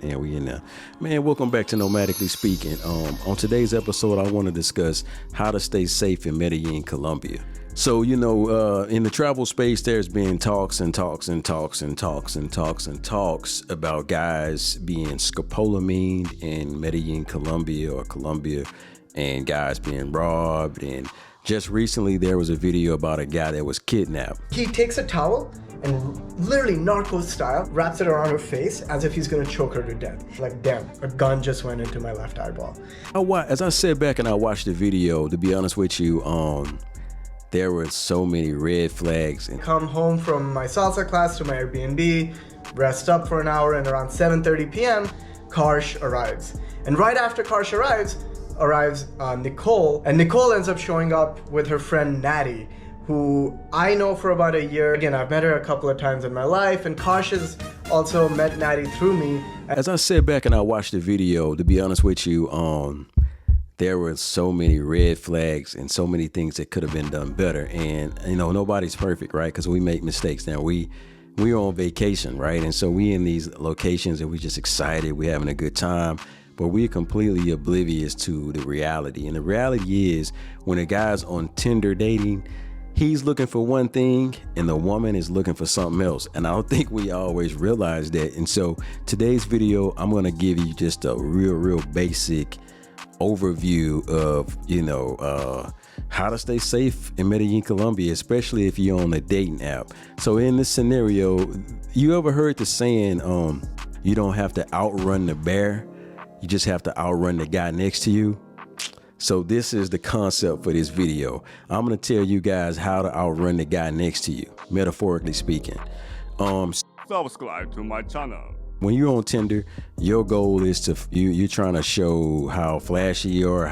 And we in there. Man, welcome back to Nomadically Speaking. On today's episode, I want to discuss how to stay safe in Medellin, Colombia. So, in the travel space, there's been talks about guys being scopolamine in Medellin, Colombia, and guys being robbed. And just recently, there was a video about a guy that was kidnapped. He takes a towel and literally narco style wraps it around her face as if he's gonna choke her to death. Like, damn, a gun just went into my left eyeball. As I sat back and I watched the video, to be honest with you, there were so many red flags. And come home from my salsa class to my Airbnb, rest up for an hour, and around 7:30 p.m., Karsh arrives. And right after Karsh arrives Nicole, and Nicole ends up showing up with her friend Natty, who I know for about a year. Again, I've met her a couple of times in my life, and Karsh has also met Natty through me. As I sat back and I watched the video, to be honest with you, there were so many red flags and so many things that could have been done better. And, nobody's perfect, right? Because we make mistakes. Now, we're on vacation, right? And so we in these locations and we just excited, we're having a good time, but we're completely oblivious to the reality. And the reality is, when a guy's on Tinder dating, he's looking for one thing and the woman is looking for something else. And I don't think we always realize that. And so today's video, I'm going to give you just a real basic overview of, how to stay safe in Medellin, Colombia, especially if you're on a dating app. So in this scenario, you ever heard the saying, you don't have to outrun the bear, you just have to outrun the guy next to you? So this is the concept for this video. I'm going to tell you guys how to outrun the guy next to you, metaphorically speaking. Subscribe to my channel. When you're on Tinder, your goal is you're trying to show how flashy you are,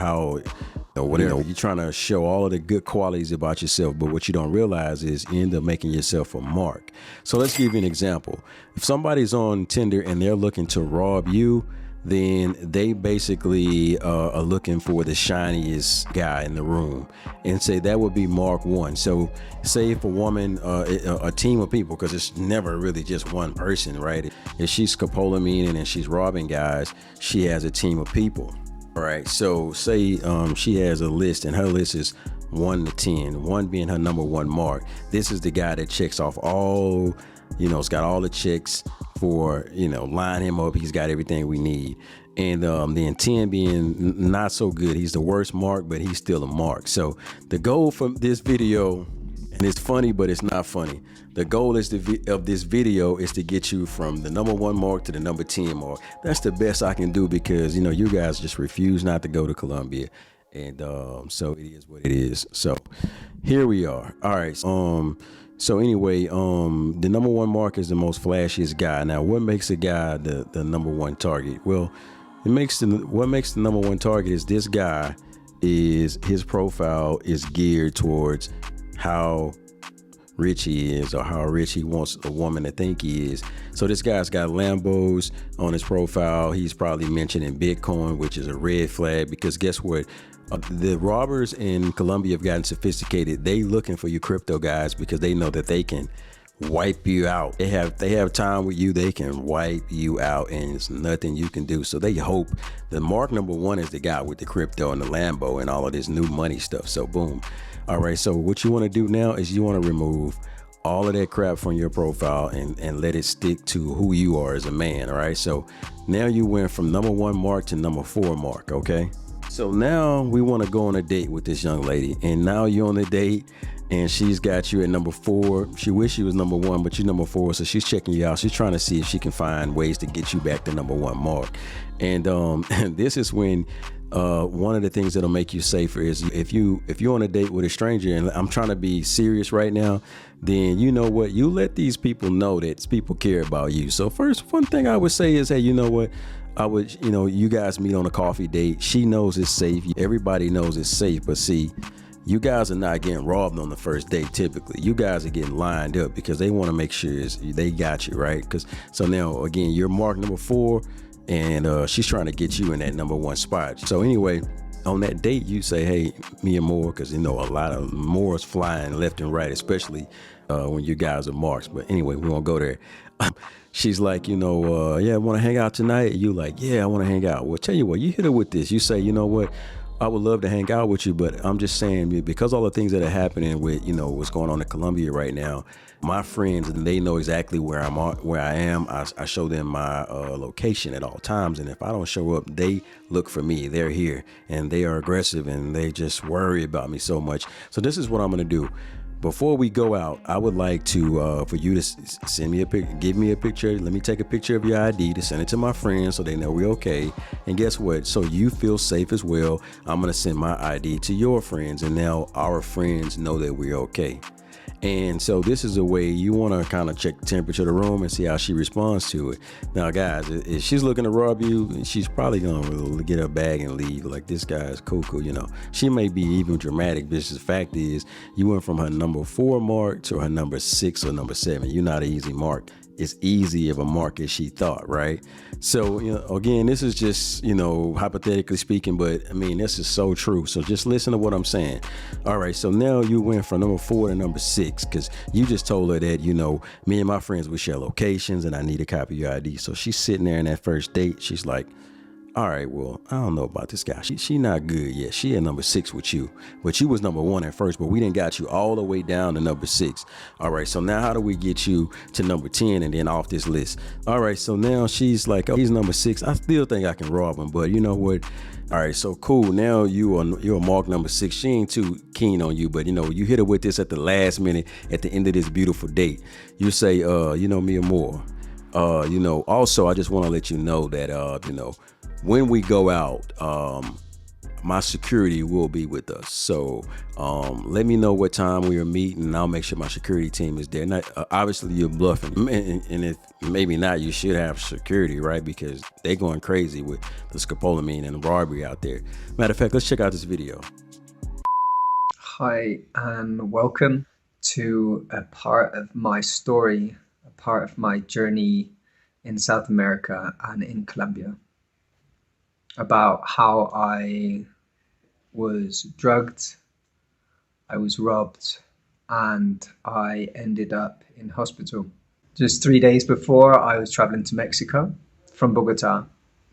whatever. You're trying to show all of the good qualities about yourself, but what you don't realize is you end up making yourself a mark. So let's give you an example. If somebody's on Tinder and they're looking to rob you, then they basically are looking for the shiniest guy in the room, and say that would be mark one. So say if a woman, a team of people, because it's never really just one person, right? If she's scopolamine and she's robbing guys, she has a team of people. All right, so say she has a list, and her list is 1 to 10, 1 being her number one mark. This is the guy that checks off all, it's got all the checks for, line him up. He's got everything we need. And then 10 being not so good. He's the worst mark, but he's still a mark. So the goal from this video, and it's funny, but it's not funny. The goal of this video is to get you from the number 1 mark to the number 10 mark. That's the best I can do because, you guys just refuse not to go to Colombia. And so it is what it is. So here we are. All right. So anyway, the number 1 mark is the most flashiest guy. Now, what makes a guy the number 1 target? Well, what makes the number 1 target is this guy is his profile is geared towards how rich he is, or how rich he wants a woman to think he is. So this guy's got Lambos on his profile. He's probably mentioning Bitcoin, which is a red flag, because guess what? The robbers in Colombia have gotten sophisticated. They looking for you crypto guys because they know that they can wipe you out. They have time with you. They can wipe you out, and it's nothing you can do. So they hope the mark number 1 is the guy with the crypto and the Lambo and all of this new money stuff. So boom. All right. So what you want to do now is you want to remove all of that crap from your profile and let it stick to who you are as a man. All right. So now you went from number 1 mark to number 4 mark. Okay. So now we want to go on a date with this young lady, and now you're on the date and she's got you at number 4. She wish she was number 1, but you're number 4. So she's checking you out. She's trying to see if she can find ways to get you back to number 1 mark. And this is when one of the things that'll make you safer is if you're on a date with a stranger, and I'm trying to be serious right now, then you know what? You let these people know that people care about you. So first, one thing I would say is, hey, you know what? You guys meet on a coffee date. She knows it's safe. Everybody knows it's safe. But see, you guys are not getting robbed on the first date. Typically, you guys are getting lined up because they want to make sure they got you, right? So now, again, you're mark number 4, and she's trying to get you in that number 1 spot. So anyway, on that date, you say, hey, me and more, because a lot of more's flying left and right, especially when you guys are marks. But anyway, we won't go there. she's like, yeah, I want to hang out tonight. You like, yeah, I want to hang out. Well, tell you what, you hit her with this. You say, you know what, I would love to hang out with you, but I'm just saying, because all the things that are happening with, what's going on in Colombia right now, my friends, and they know exactly where I am. I show them my location at all times. And if I don't show up, they look for me. They're here and they are aggressive and they just worry about me so much. So this is what I'm going to do. Before we go out, I would like to for you to send me a pic, give me a picture. Let me take a picture of your ID to send it to my friends so they know we're okay. And guess what? So you feel safe as well. I'm gonna send my ID to your friends, and now our friends know that we're okay. And so this is a way you want to kind of check the temperature of the room and see how she responds to it. Now, guys, if she's looking to rob you, she's probably going to get her bag and leave. Like, this guy is cuckoo, She may be even dramatic, but the fact is, you went from her number 4 mark to her number 6 or number 7. You're not an easy mark. It's easy of a mark as she thought, right? So, again, this is just, hypothetically speaking, but I mean, this is so true. So just listen to what I'm saying. All right. So now you went from number 4 to number 6, because you just told her that, me and my friends, we share locations and I need a copy of your ID. So she's sitting there in that first date. She's like, all right, well, I don't know about this guy. She not good yet. She at number 6 with you, but you was number 1 at first, but we didn't got you all the way down to number 6. All right, so now how do we get you to number 10 and then off this list? All right, so now she's like, oh, he's number 6. I still think I can rob him, but you know what? All right, so cool. Now you're mark number 6. She ain't too keen on you, but you hit her with this at the last minute, at the end of this beautiful date. You say, me or more. Also, I just want to let you know that, when we go out, my security will be with us. So let me know what time we are meeting, and I'll make sure my security team is there. Not, obviously, you're bluffing. And if maybe not, you should have security, right? Because they're going crazy with the scopolamine and the robbery out there. Matter of fact, let's check out this video. Hi, and welcome to a part of my story, a part of my journey in South America and in Colombia, about how I was drugged, I was robbed, and I ended up in hospital. Just 3 days before, I was traveling to Mexico from Bogota.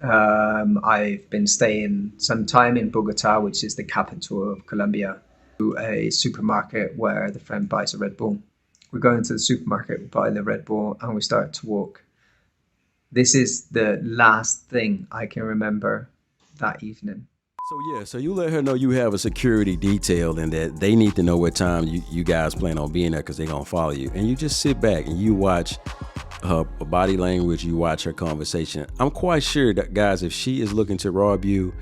I've been staying some time in Bogota, which is the capital of Colombia, to a supermarket where the friend buys a Red Bull. We go into the supermarket, we buy the Red Bull, and we start to walk. This is the last thing I can remember that evening. So you let her know you have a security detail and that they need to know what time you guys plan on being there, because they're going to follow you. And you just sit back and you watch her body language, you watch her conversation. I'm quite sure that, guys, if she is looking to rob you,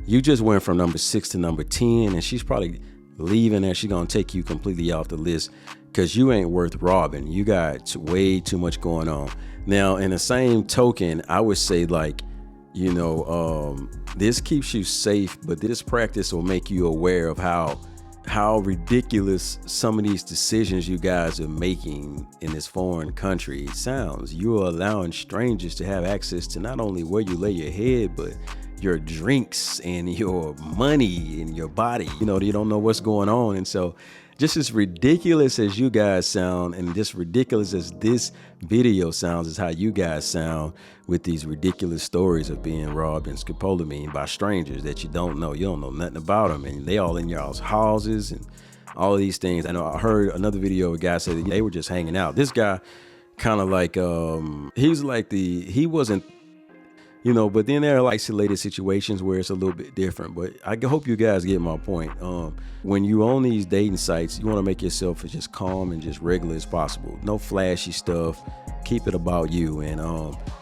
you just went from number 6 to number 10, and she's probably leaving there. She's going to take you completely off the list because you ain't worth robbing. You got way too much going on. Now, in the same token, I would say, like, this keeps you safe, but this practice will make you aware of how ridiculous some of these decisions you guys are making in this foreign country sounds. You're allowing strangers to have access to not only where you lay your head, but your drinks and your money and your body. You don't know what's going on. And so just as ridiculous as you guys sound, and just ridiculous as this video sounds, is how you guys sound with these ridiculous stories of being robbed in scopolamine by strangers that you don't know. You don't know nothing about them, and they all in y'all's houses and all of these things. I know I heard another video, a guy said that they were just hanging out. This guy kind of like, he wasn't, but then there are isolated situations where it's a little bit different. But I hope you guys get my point. When you own these dating sites, you want to make yourself as just calm and just regular as possible. No flashy stuff. Keep it about you. And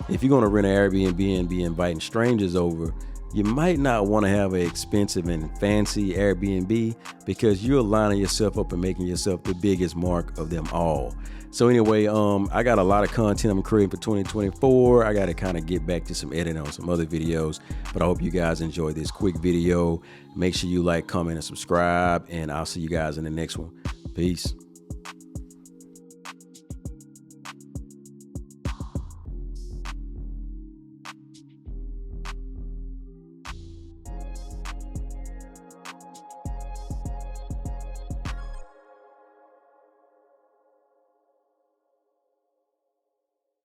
if you're going to rent an Airbnb and be inviting strangers over, you might not want to have an expensive and fancy Airbnb, because you're lining yourself up and making yourself the biggest mark of them all. So anyway, I got a lot of content I'm creating for 2024. I got to kind of get back to some editing on some other videos, but I hope you guys enjoy this quick video. Make sure you like, comment, and subscribe, and I'll see you guys in the next one. Peace.